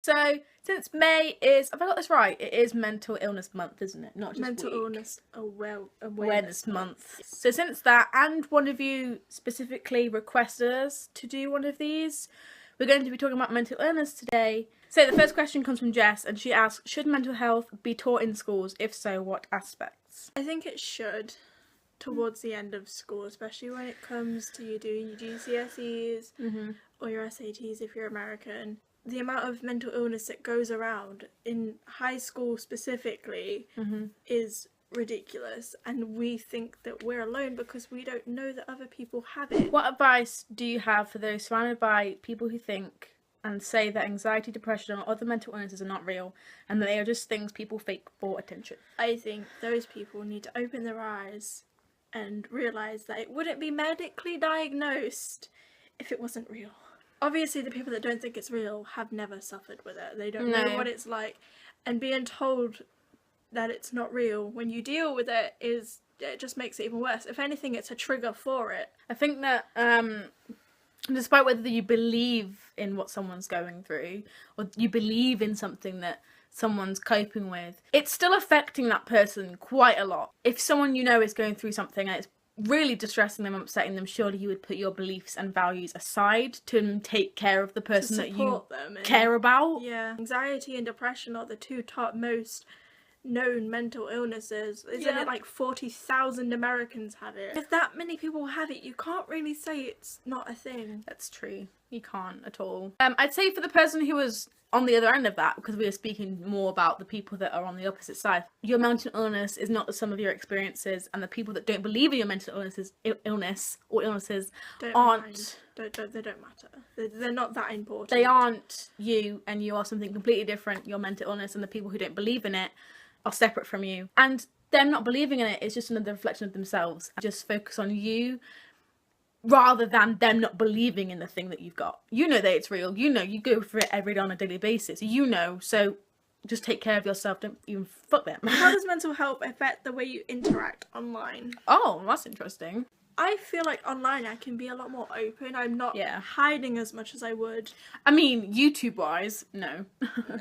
So, since May is, have I got this right? It is Mental Illness Month, isn't it? Not just Mental week. Illness Awareness Month. So since that, and one of you specifically requested us to do one of these, we're going to be talking about mental illness today. So the first question comes from Jess, and she asks, should mental health be taught in schools? If so, what aspects? I think it should, towards the end of school, especially when it comes to you doing your GCSEs or your SATs if you're American. The amount of mental illness that goes around in high school specifically is ridiculous, and we think that we're alone because we don't know that other people have it. What advice do you have for those surrounded by people who think and say that anxiety, depression or other mental illnesses are not real and that they are just things people fake for attention? I think those people need to open their eyes and realise that it wouldn't be medically diagnosed if it wasn't real. Obviously, the people that don't think it's real have never suffered with it. They don't know what it's like. And being told that it's not real when you deal with it just makes it even worse. If anything, it's a trigger for it. I think that despite whether you believe in what someone's going through or you believe in something that someone's coping with, it's still affecting that person quite a lot. If someone you know is going through something and it's really distressing them, upsetting them, surely you would put your beliefs and values aside to take care of the person that you care about. Yeah, anxiety and depression are the two top most known mental illnesses. Isn't it like 40,000 Americans have it? If that many people have it, you can't really say it's not a thing. That's true. You can't at all. I'd say for the person who was on the other end of that, because we are speaking more about the people that are on the opposite side, your mental illness is not the sum of your experiences, and the people that don't believe in your mental illnesses they don't matter. They're not that important. They aren't you, and you are something completely different. Your mental illness and the people who don't believe in it are separate from you, and them not believing in it is just another reflection of themselves. Just focus on you rather than them not believing in the thing that you've got. You know that it's real. You know you go for it every day on a daily basis. You know, so just take care of yourself. Don't even fuck them. How does mental health affect the way you interact online? Oh, that's interesting. I feel like online I can be a lot more open. I'm not hiding as much as I would. I mean, YouTube-wise, no. No.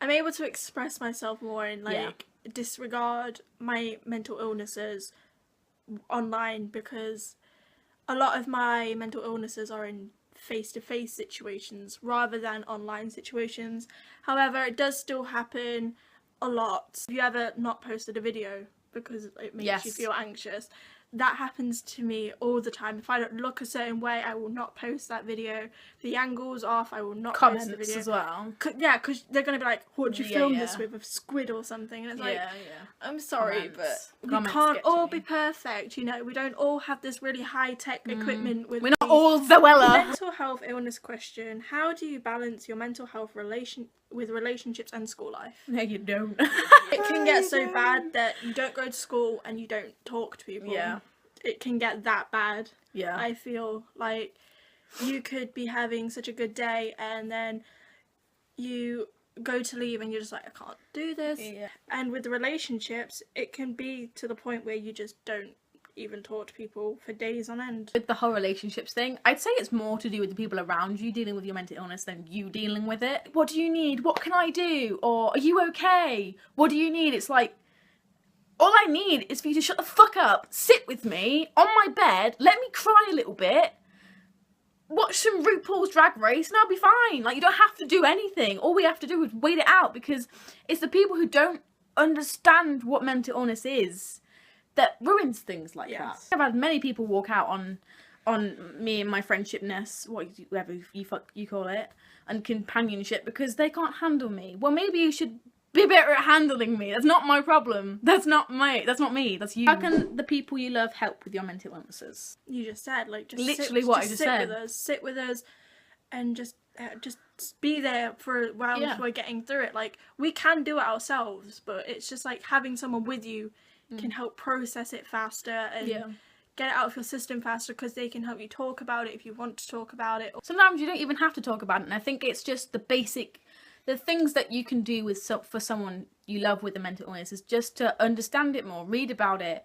I'm able to express myself more and disregard my mental illnesses online, because a lot of my mental illnesses are in face-to-face situations rather than online situations. However, it does still happen a lot. Have you ever not posted a video because it makes you feel anxious? That happens to me all the time. If I don't look a certain way, I will not post that video. If the angle's off, I will not post the video. As well. Yeah, because they're going to be like, what did you film this with? A squid or something? And it's I'm sorry, but we can't all be perfect, you know. We don't all have this really high-tech equipment. We're not all Zoella. Mental health illness question. How do you balance your mental health with relationships and school life? No, you don't. It can get so bad that you don't go to school and you don't talk to people. Yeah. It can get that bad. Yeah. I feel like you could be having such a good day and then you go to leave and you're just like, I can't do this. Yeah. And with the relationships, it can be to the point where you just don't even talk to people for days on end. With the whole relationships thing, I'd say it's more to do with the people around you dealing with your mental illness than you dealing with it. What do you need? What can I do? Or are you okay? What do you need? It's like, all I need is for you to shut the fuck up, sit with me on my bed, let me cry a little bit, watch some RuPaul's Drag Race, and I'll be fine. Like, you don't have to do anything. All we have to do is wait it out, because it's the people who don't understand what mental illness is that ruins things like that. I've had many people walk out on me and my friendshipness, whatever you call it, and companionship, because they can't handle me. Well, maybe you should be better at handling me. That's not my problem. That's not me. That's you. How can the people you love help with your mental illnesses? You just said, like, just literally what I just said. Sit with us, and just be there for while we're getting through it. Like, we can do it ourselves, but it's just like having someone with you can help process it faster and get it out of your system faster, because they can help you talk about it if you want to talk about it. Sometimes you don't even have to talk about it, and I think it's just the things that you can do for someone you love with a mental illness is just to understand it more, read about it,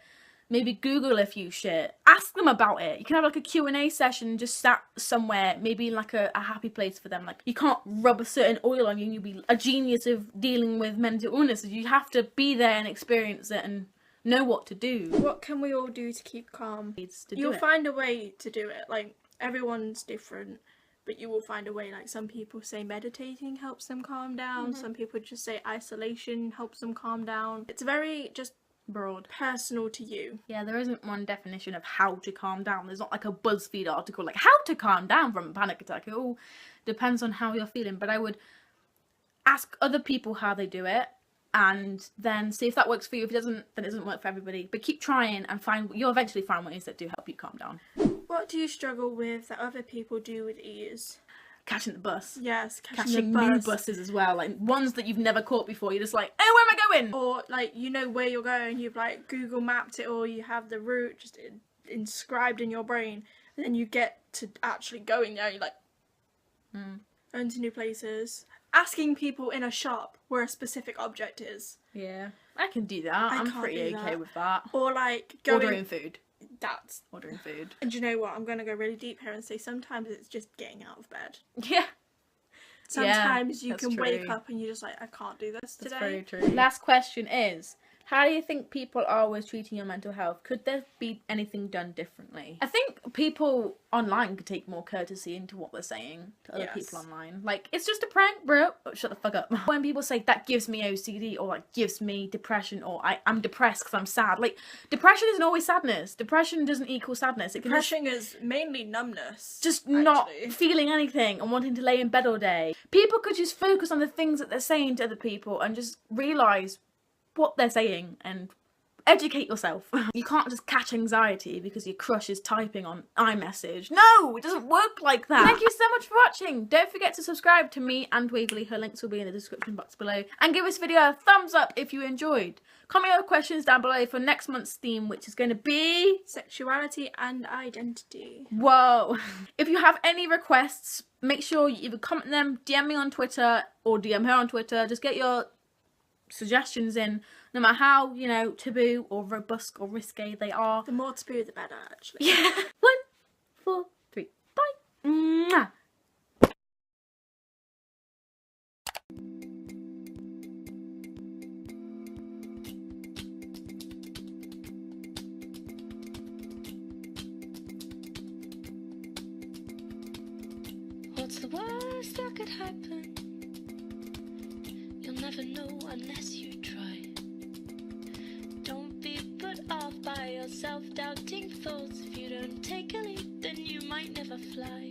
maybe Google a few shit, ask them about it. You can have like a Q&A session, just sat somewhere, maybe in like a happy place for them. Like, you can't rub a certain oil on you and you'll be a genius of dealing with mental illness. You have to be there and experience it and know what to do. What can we all do to keep calm? You'll find a way to do it. Like, everyone's different, but you will find a way. Like, some people say meditating helps them calm down. Some people just say isolation helps them calm down. It's very just broad, personal to you. Yeah, there isn't one definition of how to calm down. There's not like a BuzzFeed article like how to calm down from a panic attack. It all depends on how you're feeling. But I would ask other people how they do it, and then see if that works for you. If it doesn't, then it doesn't work for everybody. But keep trying and you'll eventually find ways that do help you calm down. What do you struggle with that other people do with ease? Catching the bus. Yes, catching new buses as well. Like, ones that you've never caught before. You're just like, oh, where am I going? Or, like, you know where you're going. You've, like, Google mapped it, or you have the route just inscribed in your brain. And then you get to actually going there. You're like, going to new places. Asking people in a shop where a specific object is. Yeah, I can do that. I'm pretty okay with that. Or, like, ordering food. That's ordering food. And you know what? I'm gonna go really deep here and say sometimes it's just getting out of bed. Yeah. Sometimes you can wake up and you're just like, I can't do this today. That's very true. Last question is, how do you think people are with treating your mental health? Could there be anything done differently? I think people online could take more courtesy into what they're saying to other people online. Like, it's just a prank, bro. Oh, shut the fuck up. When people say that gives me OCD, or like gives me depression, or I'm depressed because I'm sad. Like, depression isn't always sadness. Depression doesn't equal sadness. Depression is mainly numbness. Just not feeling anything and wanting to lay in bed all day. People could just focus on the things that they're saying to other people and just realise what they're saying and educate yourself. You can't just catch anxiety because your crush is typing on iMessage. No, it doesn't work like that. Thank you so much for watching. Don't forget to subscribe to me and Waverly. Her links will be in the description box below. And give this video a thumbs up if you enjoyed. Comment your questions down below for next month's theme, which is going to be sexuality and identity. Whoa. If you have any requests, make sure you either comment them, DM me on Twitter, or DM her on Twitter. Just get your suggestions in, no matter how, you know, taboo or robust or risque they are. The more taboo the better, actually. Yeah. 1, 4, 3, bye. Mwah. What's the worst that could happen? You'll never know unless you try. Don't be put off by your self-doubting thoughts. If you don't take a leap, then you might never fly.